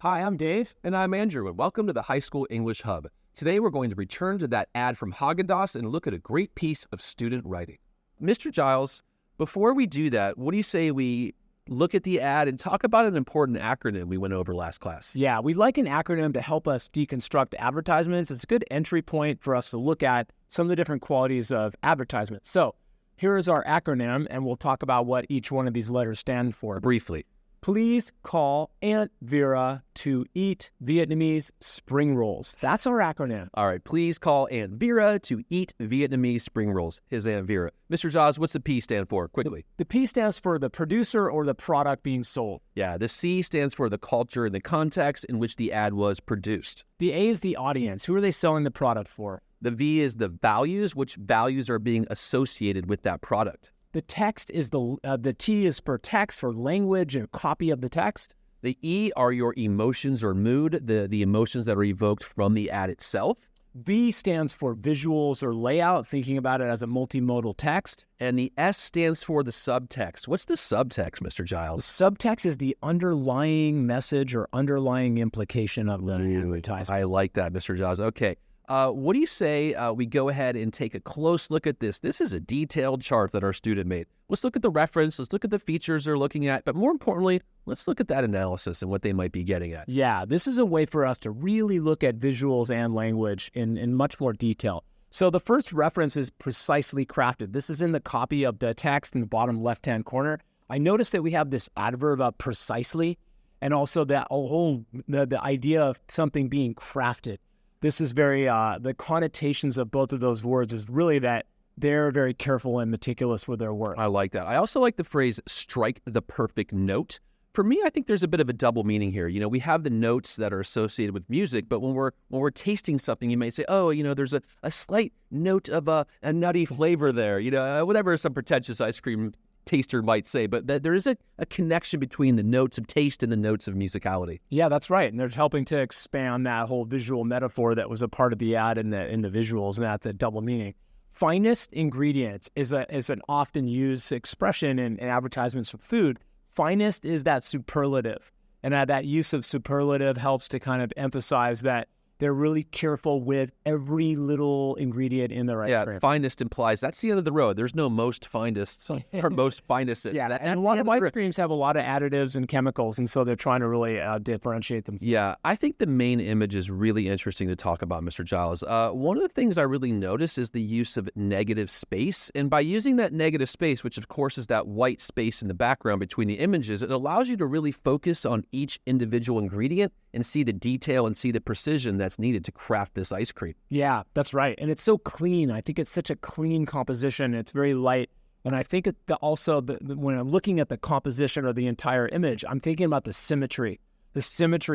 Hi, I'm Dave. And I'm Andrew, and welcome to the High School English Hub. Today we're going to return to that ad from Haagen-Dazs and look at a great piece of student writing. Mr. Giles, before we do that, what do you say we look at the ad and talk about an important acronym we went over last class? Yeah, we like an acronym to help us deconstruct advertisements. It's a good entry point for us to look at some of the different qualities of advertisements. So here is our acronym, and we'll talk about what each one of these letters stand for. Briefly. Please call Aunt Vera to eat Vietnamese spring rolls. That's our acronym. All right, please call Aunt Vera to eat Vietnamese spring rolls. His Aunt Vera. Mr. Giles, what's the P stand for? Quickly. The P stands for the producer or the product being sold. Yeah, the C stands for the culture and the context in which the ad was produced. The A is the audience. Who are they selling the product for? The V is the values, which values are being associated with that product. The text is the T is for text, for language and copy of the text. The E are your emotions or mood, the emotions that are evoked from the ad itself. V stands for visuals or layout, thinking about it as a multimodal text. And the S stands for the subtext. What's the subtext, Mr. Giles? The subtext is the underlying message or underlying implication of the advertisement. I like that, Mr. Giles. Okay. What do you say we go ahead and take a close look at this? This is a detailed chart that our student made. Let's look at the reference. Let's look at the features they're looking at. But more importantly, let's look at that analysis and what they might be getting at. Yeah, this is a way for us to really look at visuals and language in much more detail. So the first reference is precisely crafted. This is in the copy of the text in the bottom left-hand corner. I noticed that we have this adverb of precisely, and also that whole the idea of something being crafted. This is very, the connotations of both of those words is really that they're very careful and meticulous with their work. I like that. I also like the phrase, strike the perfect note. For me, I think there's a bit of a double meaning here. You know, we have the notes that are associated with music, but when we're tasting something, you may say, oh, you know, there's a slight note of a nutty flavor there, you know, whatever some pretentious ice cream taster might say, but there is a connection between the notes of taste and the notes of musicality. Yeah, that's right. And they're helping to expand that whole visual metaphor that was a part of the ad in the visuals, and that's a double meaning. Finest ingredients is an often used expression in advertisements for food. Finest is that superlative, and that use of superlative helps to kind of emphasize that they're really careful with every little ingredient in their ice cream. Yeah, finest implies that's the end of the road. There's no most finest or most finest. Yeah, and a lot of ice creams have a lot of additives and chemicals, and so they're trying to really differentiate them. Yeah, I think the main image is really interesting to talk about, Mr. Giles. One of the things I really notice is the use of negative space, and by using that negative space, which of course is that white space in the background between the images, it allows you to really focus on each individual ingredient and see the detail and see the precision that's needed to craft this ice cream. Yeah, that's right. And it's so clean. I think it's such a clean composition. It's very light. And I think when I'm looking at the composition of the entire image, I'm thinking about the symmetry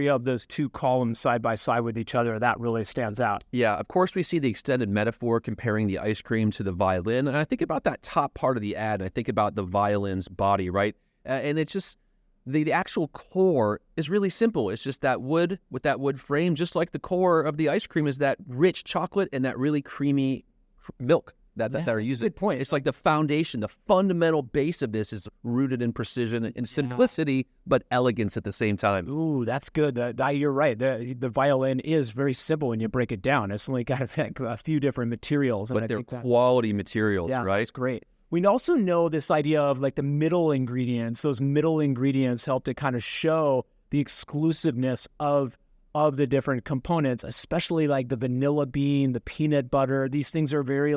of those two columns side by side with each other. That really stands out. Yeah, of course, we see the extended metaphor comparing the ice cream to the violin. And I think about that top part of the ad, and I think about the violin's body, right? And it's just... The actual core is really simple. It's just that wood with that wood frame, just like the core of the ice cream is that rich chocolate and that really creamy milk that they're using. Good point. It's like the foundation, the fundamental base of this is rooted in precision and simplicity, but elegance at the same time. Ooh, that's good. You're right. The violin is very simple when you break it down. It's only got a few different materials. But they're quality materials, right? That's great. We also know this idea of like the middle ingredients. Those middle ingredients help to kind of show the exclusiveness of the different components, especially like the vanilla bean, the peanut butter. These things are very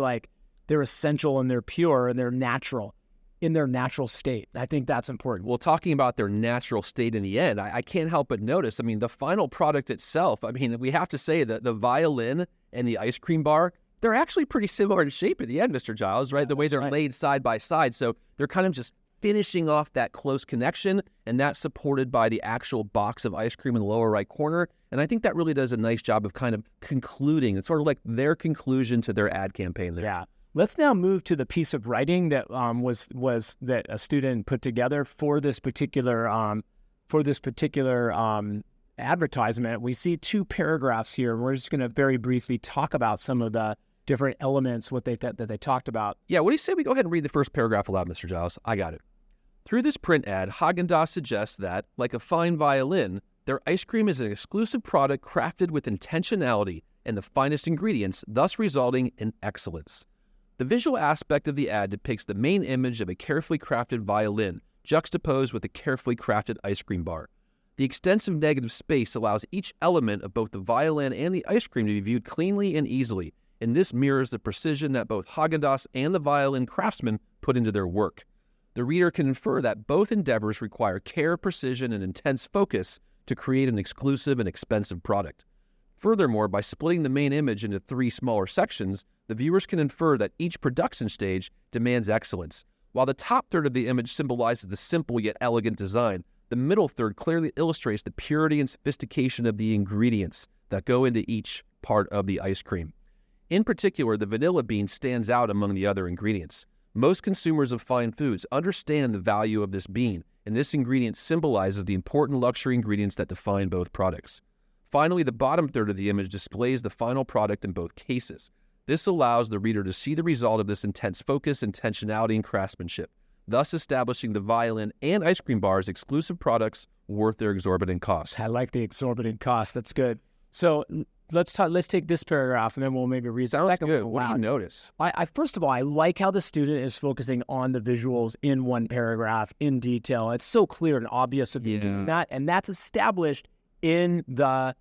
they're essential and they're pure and they're natural in their natural state. I think that's important. Well, talking about their natural state in the end, I can't help but notice, I mean, the final product itself, I mean, we have to say that the violin and the ice cream bar, they're actually pretty similar in shape at the end, Mr. Giles, right? The way they're laid side by side. So they're kind of just finishing off that close connection, and that's supported by the actual box of ice cream in the lower right corner. And I think that really does a nice job of kind of concluding. It's sort of like their conclusion to their ad campaign there. Yeah. Let's now move to the piece of writing that was that a student put together for this particular advertisement. We see two paragraphs here, and we're just going to very briefly talk about some of the different elements that they talked about. Yeah, what do you say we go ahead and read the first paragraph aloud, Mr. Giles? I got it. Through this print ad, Haagen-Dazs suggests that, like a fine violin, Their ice cream is an exclusive product crafted with intentionality and the finest ingredients, thus resulting in excellence. The visual aspect of the ad depicts the main image of a carefully crafted violin juxtaposed with a carefully crafted ice cream bar. The extensive negative space allows each element of both the violin and the ice cream to be viewed cleanly and easily, and this mirrors the precision that both Haagen-Dazs and the violin craftsmen put into their work. The reader can infer that both endeavors require care, precision, and intense focus to create an exclusive and expensive product. Furthermore, by splitting the main image into 3 smaller sections, the viewers can infer that each production stage demands excellence. While the top third of the image symbolizes the simple yet elegant design, the middle third clearly illustrates the purity and sophistication of the ingredients that go into each part of the ice cream. In particular, the vanilla bean stands out among the other ingredients. Most consumers of fine foods understand the value of this bean, and this ingredient symbolizes the important luxury ingredients that define both products. Finally, the bottom third of the image displays the final product in both cases. This allows the reader to see the result of this intense focus, intentionality, and craftsmanship, thus establishing the violin and ice cream bar as exclusive products worth their exorbitant cost. I like the exorbitant cost. That's good. So let's take this paragraph and then we'll maybe read the second good. one. What do you notice? I first of all, I like how the student is focusing on the visuals in one paragraph in detail. It's so clear and obvious that they're doing that, and that's established in the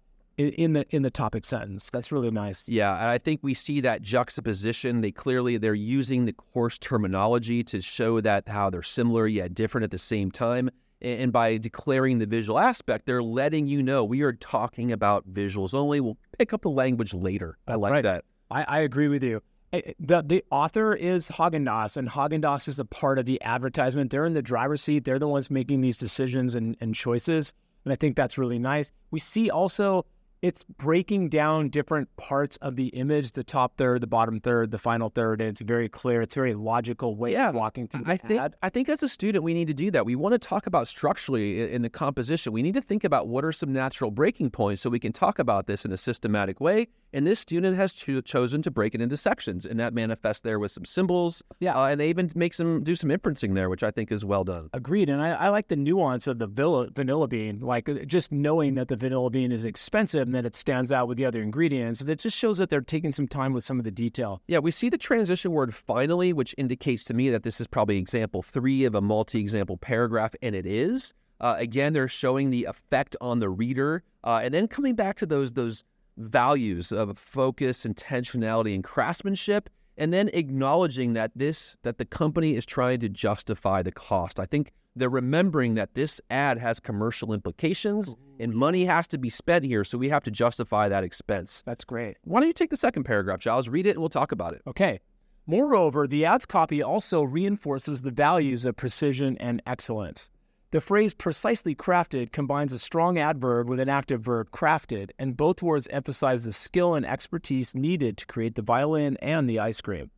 topic sentence. That's really nice. Yeah, and I think we see that juxtaposition. They're using the course terminology to show that how they're similar yet different at the same time. And by declaring the visual aspect, they're letting you know we are talking about visuals only. We'll pick up the language later. I like that. I agree with you. The author is Haagen-Dazs, and Haagen-Dazs is a part of the advertisement. They're in the driver's seat. They're the ones making these decisions and choices, and I think that's really nice. We see also it's breaking down different parts of the image, the top third, the bottom third, the final third, and it's very clear. It's a very logical way of walking through the ad. I think as a student, we need to do that. We want to talk about structurally in the composition. We need to think about what are some natural breaking points so we can talk about this in a systematic way. And this student has chosen to break it into sections, and that manifests there with some symbols. And they even do some inferencing there, which I think is well done. Agreed. And I like the nuance of the vanilla bean, like just knowing that the vanilla bean is expensive and that it stands out with the other ingredients. That just shows that they're taking some time with some of the detail. Yeah, we see the transition word finally, which indicates to me that this is probably example 3 of a multi-example paragraph, and it is. Again, they're showing the effect on the reader, and then coming back to those values of focus, intentionality, and craftsmanship, and then acknowledging that the company is trying to justify the cost. I think they're remembering that this ad has commercial implications and money has to be spent here, so we have to justify that expense. That's great. Why don't you take the second paragraph, Giles? Read it and we'll talk about it. Okay. Moreover, the ad's copy also reinforces the values of precision and excellence. The phrase precisely crafted combines a strong adverb with an active verb crafted, and both words emphasize the skill and expertise needed to create the violin and the ice cream.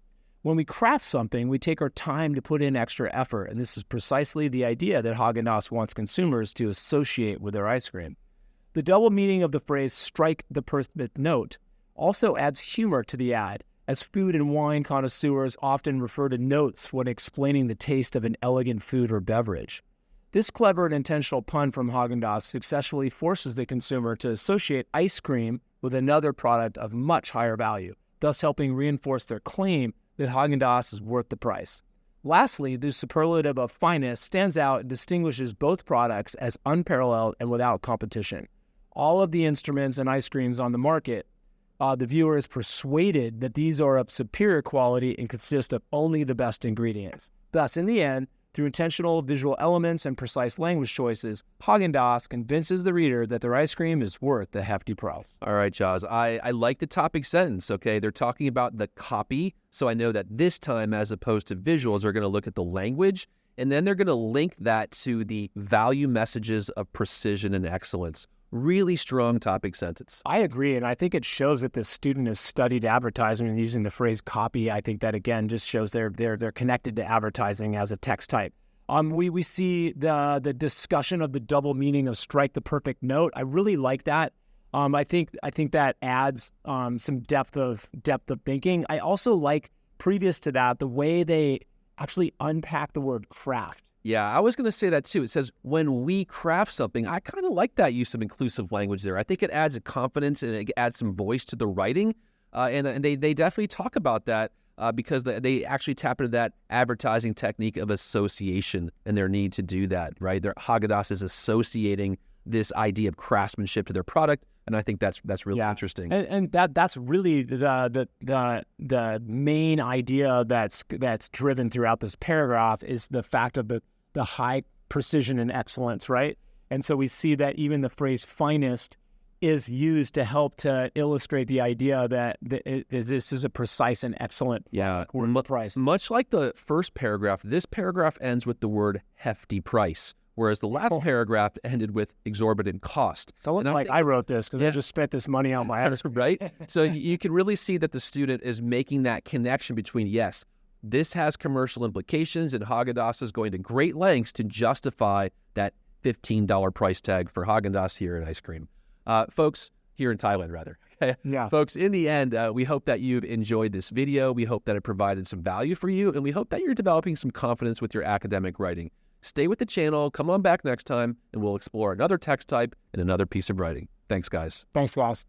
When we craft something, we take our time to put in extra effort, and this is precisely the idea that Haagen-Dazs wants consumers to associate with their ice cream. The double meaning of the phrase strike the perfect note also adds humor to the ad, as food and wine connoisseurs often refer to notes when explaining the taste of an elegant food or beverage. This clever and intentional pun from Haagen-Dazs successfully forces the consumer to associate ice cream with another product of much higher value, thus helping reinforce their claim that Haagen-Dazs is worth the price. Lastly, the superlative of finest stands out and distinguishes both products as unparalleled and without competition. All of the instruments and ice creams on the market, the viewer is persuaded that these are of superior quality and consist of only the best ingredients. Thus, in the end, through intentional visual elements and precise language choices, Haagen-Dazs convinces the reader that their ice cream is worth the hefty price. All right, Jaws. I like the topic sentence, okay? They're talking about the copy, so I know that this time, as opposed to visuals, they're going to look at the language, and then they're going to link that to the value messages of precision and excellence. Really strong topic sentence. I agree, and I think it shows that the student has studied advertising and using the phrase copy. I think that, again, just shows they're connected to advertising as a text type. We see the discussion of the double meaning of strike the perfect note. I really like that. I think that adds some depth of thinking. I also like, previous to that, the way they actually unpack the word craft. Yeah, I was going to say that too. It says, when we craft something. I kind of like that use of inclusive language there. I think it adds a confidence and it adds some voice to the writing. And they definitely talk about that because they actually tap into that advertising technique of association and their need to do that, right? Haagen-Dazs is associating this idea of craftsmanship to their product. And I think that's really interesting. And that's really the main idea that's driven throughout this paragraph is the fact of the high precision and excellence, right? And so we see that even the phrase finest is used to help to illustrate the idea that this is a precise and excellent price. Much like the first paragraph, this paragraph ends with the word hefty price, whereas the last paragraph ended with exorbitant cost. It's almost like I wrote this because I just spent this money on my ass. Right? So you can really see that the student is making that connection between, yes, this has commercial implications, and Haagen-Dazs is going to great lengths to justify that $15 price tag for Haagen-Dazs here in ice cream. Folks, here in Thailand, rather. Yeah. Folks, in the end, we hope that you've enjoyed this video. We hope that it provided some value for you, and we hope that you're developing some confidence with your academic writing. Stay with the channel. Come on back next time, and we'll explore another text type and another piece of writing. Thanks, guys. Thanks, guys.